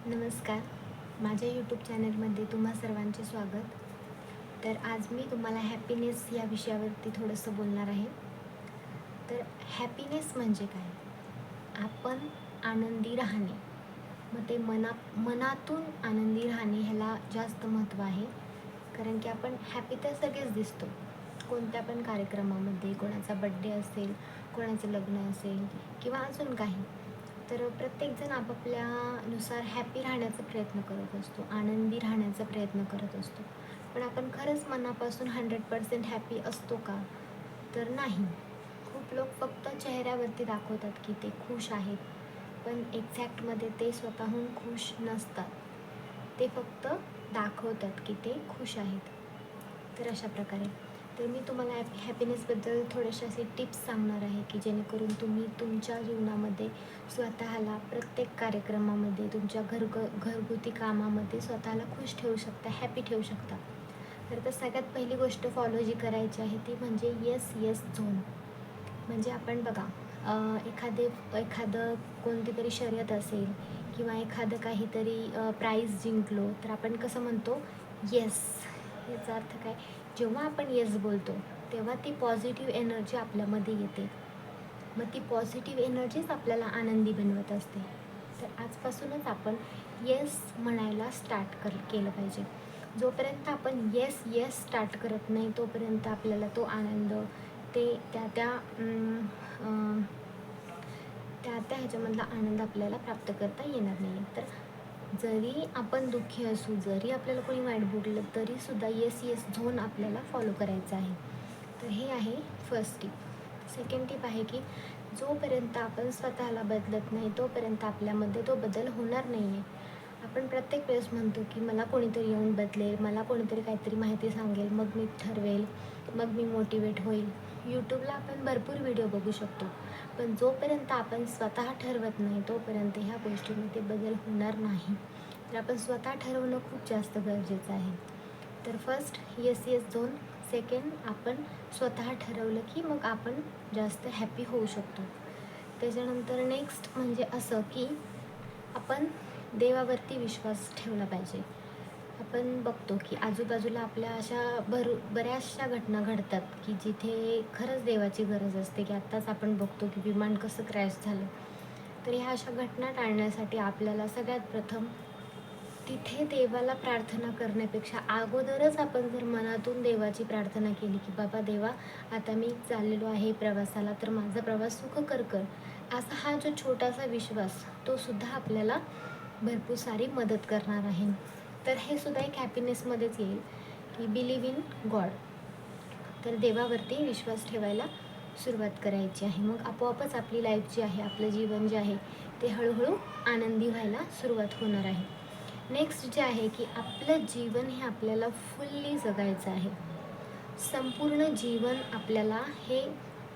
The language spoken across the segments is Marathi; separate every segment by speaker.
Speaker 1: नमस्कार. माझ्या यूट्यूब चॅनलमध्ये तुम्हा सर्वांचे स्वागत. तर आज मी तुम्हाला हॅपीनेस या विषयावरती थोडंसं बोलणार आहे. तर हॅपीनेस म्हणजे काय? आपण आनंदी राहणे. मग ते मनातून आनंदी राहणे ह्याला जास्त महत्त्व आहे. कारण की आपण हॅपी तर सगळेच दिसतो. कोणत्या पण कार्यक्रमामध्ये, कोणाचा बड्डे असेल, कोणाचं लग्न असेल किंवा अजून काही. तर प्रत्येकजण आपापल्यानुसार हॅपी राहण्याचा प्रयत्न करत असतो, आनंदी राहण्याचा प्रयत्न करत असतो. पण आपण खरंच मनापासून 100% हॅपी असतो का? तर नाही. खूप लोक फक्त चेहऱ्यावरती दाखवतात की ते खुश आहेत, पण एक्झॅक्टमध्ये ते स्वतःहून खुश नसतात. ते फक्त दाखवतात की ते खुश आहेत. तर अशा प्रकारे तर मी तुम्हाला हॅपीनेसबद्दल थोडेसे असे टिप्स सांगणार आहे की जेणेकरून तुम्ही तुमच्या जीवनामध्ये स्वतःला प्रत्येक कार्यक्रमामध्ये, तुमच्या घरगुती कामामध्ये स्वतःला खुश ठेवू शकता, हॅपी ठेवू शकता. तर सगळ्यात पहिली गोष्ट फॉलो जी करायची आहे ती म्हणजे येस येस झोन. म्हणजे आपण बघा, एखादं कोणती तरी शर्यत असेल किंवा एखादं काहीतरी प्राईज जिंकलो तर आपण कसं म्हणतो, येस. याचा अर्थ काय? जेव्हा आपण येस बोलतो तेव्हा ती पॉझिटिव्ह एनर्जी आपल्यामध्ये येते. मग ती पॉझिटिव्ह एनर्जीच आपल्याला आनंदी बनवत असते. तर आजपासूनच आपण येस म्हणायला केलं पाहिजे. जोपर्यंत आपण येस येस स्टार्ट करत नाही तोपर्यंत आपल्याला तो आनंद, ते त्या त्या त्या त्या ह्याच्यामधला आनंद आपल्याला प्राप्त करता येणार नाही. तर जरी आपण दुःखी असू, जरी आपल्याला कोणी वाईट बोललं तरीसुद्धा येस येस झोन आपल्याला फॉलो करायचं आहे. तर हे आहे फर्स्ट टिप. सेकंड टिप आहे की जोपर्यंत आपण स्वतःला बदलत नाही तोपर्यंत आपल्यामध्ये तो बदल होणार नाही आहे. आपण प्रत्येक वेळेस म्हणतो की मला कोणीतरी येऊन बदलेल, मला कोणीतरी काहीतरी माहिती सांगेल, मग मी ठरवेल, मग मी मोटिवेट होईल. यूट्यूबला आपण भरपूर व्हिडिओ बघू शकतो, पण जोपर्यंत आपण स्वतः ठरवत नाही तोपर्यंत ह्या गोष्टीमध्ये बदल होणार नाही. तर आपण स्वतः ठरवणं खूप जास्त गरजेचं आहे. तर first yes yes zone. Second, आपण स्वतः ठरवलं की मग आपण जास्त हॅपी होऊ शकतो. त्याच्यानंतर नेक्स्ट म्हणजे असं की आपण देवावरती विश्वास ठेवला पाहिजे. आपण बघतो की आजूबाजूला आपल्या अशा बऱ्याचशा घटना घडतात की जिथे खरंच देवाची गरज असते. की आत्ताच आपण बघतो की विमान कसं क्रॅश झालं. तर ह्या अशा घटना टाळण्यासाठी आपल्याला सगळ्यात प्रथम तिथे देवाला प्रार्थना करण्यापेक्षा अगोदरच आपण जर मनातून देवाची प्रार्थना केली की बाबा देवा, आता मी चाललेलो आहे प्रवासाला, तर माझा प्रवास सुखकर कर. असा हा जो छोटासा विश्वास, तो सुद्धा आपल्याला भरपूर सारी मदत करणार आहे. तर हे सुद्धा एक हॅपीनेसमध्येच येईल की बिलीव इन गॉड. तर देवावरती विश्वास ठेवायला सुरुवात करायची आहे. मग आपोआपच आपली लाईफ जी आहे, आपलं जीवन जे आहे ते हळूहळू आनंदी व्हायला सुरुवात होणार आहे. नेक्स्ट जे आहे की आपलं जीवन हे आपल्याला फुल्ली जगायचं आहे. संपूर्ण जीवन आपल्याला हे,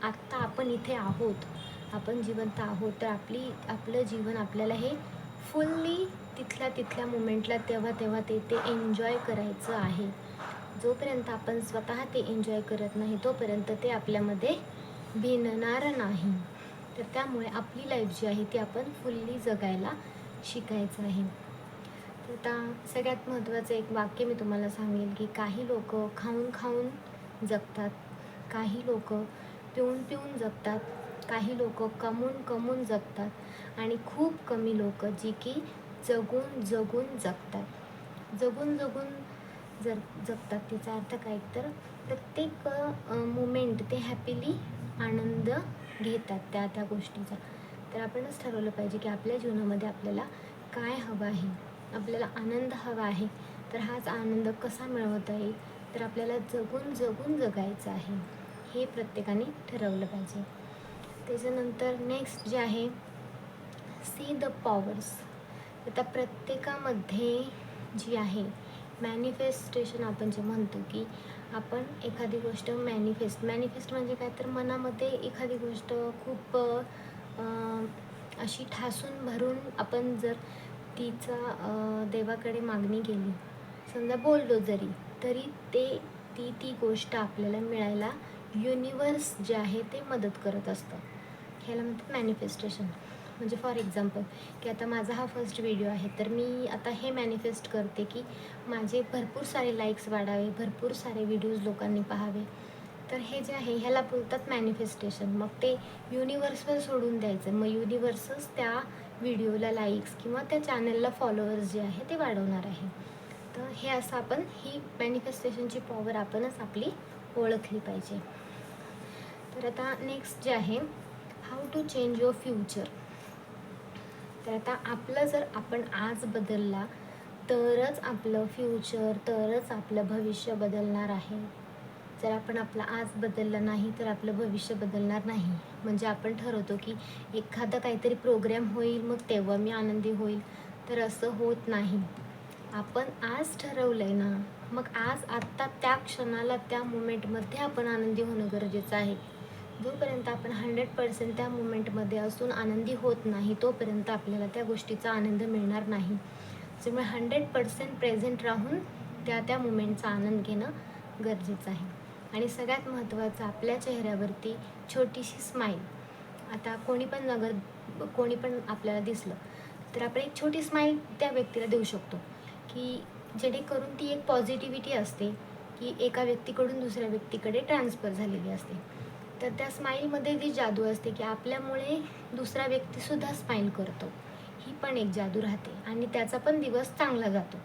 Speaker 1: आत्ता आपण इथे आहोत, आपण जिवंत आहोत, तर आपलं जीवन आपल्याला हे फुल्ली तिथल्या मोमेंटला तेव्हा ते एन्जॉय करायचं आहे. जोपर्यंत आपण स्वतः ते एन्जॉय करत नाही तोपर्यंत ते आपल्यामध्ये भिनणार नाही. तर त्यामुळे आपली लाईफ जी आहे ती आपण फुल्ली जगायला शिकायचं आहे. तर आता सगळ्यात महत्त्वाचं एक वाक्य मी तुम्हाला सांगेल की काही लोक खाऊन जगतात, काही लोक पिऊन जगतात, काही लोक कमवून जगतात आणि खूप कमी लोक जी की जगून जगतात. जगून जर जगतात तिचा अर्थ काय, तर प्रत्येक मुमेंट ते हॅपीली आनंद घेतात त्या गोष्टीचा. तर आपणच ठरवलं पाहिजे की आपल्या जीवनामध्ये आपल्याला काय हवं आहे. आपल्याला आनंद हवा आहे, तर हाच आनंद कसा मिळवता येईल, तर आपल्याला जगून जगायचं आहे. हे प्रत्येकाने ठरवलं पाहिजे. त्याच्यानंतर नेक्स्ट जे आहे, सी द पॉवर्स. आता प्रत्येकामध्ये जी आहे मॅनिफेस्टेशन, आपण जे म्हणतो की आपण एखादी गोष्ट मॅनिफेस्ट म्हणजे काय, तर मनामध्ये एखादी गोष्ट खूप अशी ठासून भरून आपण जर तिचा देवाकडे मागणी केली, समजा बोललो जरी, तरी ती गोष्ट आपल्याला मिळायला युनिवर्स जे आहे ते मदत करत असतं. ह्याला म्हणतात मॅनिफेस्टेशन. म्हणजे फॉर एक्झाम्पल की आता माझा हा फर्स्ट व्हिडिओ आहे, तर मी आता हे मॅनिफेस्ट करते की माझे भरपूर सारे लाईक्स वाढावे, भरपूर सारे व्हिडिओज लोकांनी पाहावे. तर हे जे आहे ह्याला बोलतात मॅनिफेस्टेशन. मग ते युनिवर्सवर सोडून द्यायचं, मग युनिवर्सच त्या व्हिडिओला लाईक्स किंवा त्या चॅनलला फॉलोअर्स जे आहे ते वाढवणार आहे. तर हे असं आपण ही मॅनिफेस्टेशनची पॉवर आपणच आपली ओळखली पाहिजे. तर आता नेक्स्ट जे आहे, how to change your future. तर आता आपलं जर आपण आज बदलला तरच आपलं फ्युचर, तरच आपलं भविष्य बदलणार आहे. जर आपण आपलं आज बदललं नाही तर आपलं भविष्य बदलणार नाही. म्हणजे आपण ठरवतो की एखादा काहीतरी प्रोग्राम होईल मग तेव्हा मी आनंदी होईल, तर असं होत नाही. आपण आज ठरवलं आहे ना, मग आज आत्ता त्या क्षणाला त्या मोमेंटमध्ये आपण आनंदी होणं गरजेचं आहे. जोपर्यंत आपण 100% त्या मोमेंटमध्ये असून आनंदी होत नाही तोपर्यंत आपल्याला त्या गोष्टीचा आनंद मिळणार नाही. त्यामुळे 100% प्रेझेंट राहून त्या मोमेंटचा आनंद घेणं गरजेचं आहे. आणि सगळ्यात महत्त्वाचं, आपल्या चेहऱ्यावरती छोटीशी स्माईल. आता कोणी पण आपल्याला दिसलं तर आपण एक छोटी स्माईल त्या व्यक्तीला देऊ शकतो, की जेणेकरून ती एक पॉझिटिव्हिटी असते की एका व्यक्तीकडून दुसऱ्या व्यक्तीकडे ट्रान्सफर झालेली असते. तर त्या स्माईलमध्ये जी जादू असते की आपल्यामुळे दुसरा व्यक्तीसुद्धा स्माईल करतो, ही पण एक जादू राहते आणि त्याचा पण दिवस चांगला जातो.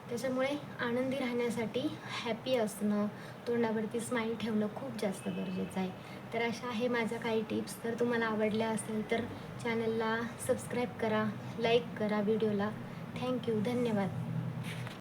Speaker 1: त्याच्यामुळे आनंदी राहण्यासाठी हॅपी असणं, तोंडावरती स्माईल ठेवणं खूप जास्त गरजेचं आहे. तर अशा आहे माझ्या काही टिप्स. तर तुम्हाला आवडल्या असेल तर चॅनलला सबस्क्राईब करा, लाईक करा व्हिडिओला. थँक्यू, धन्यवाद.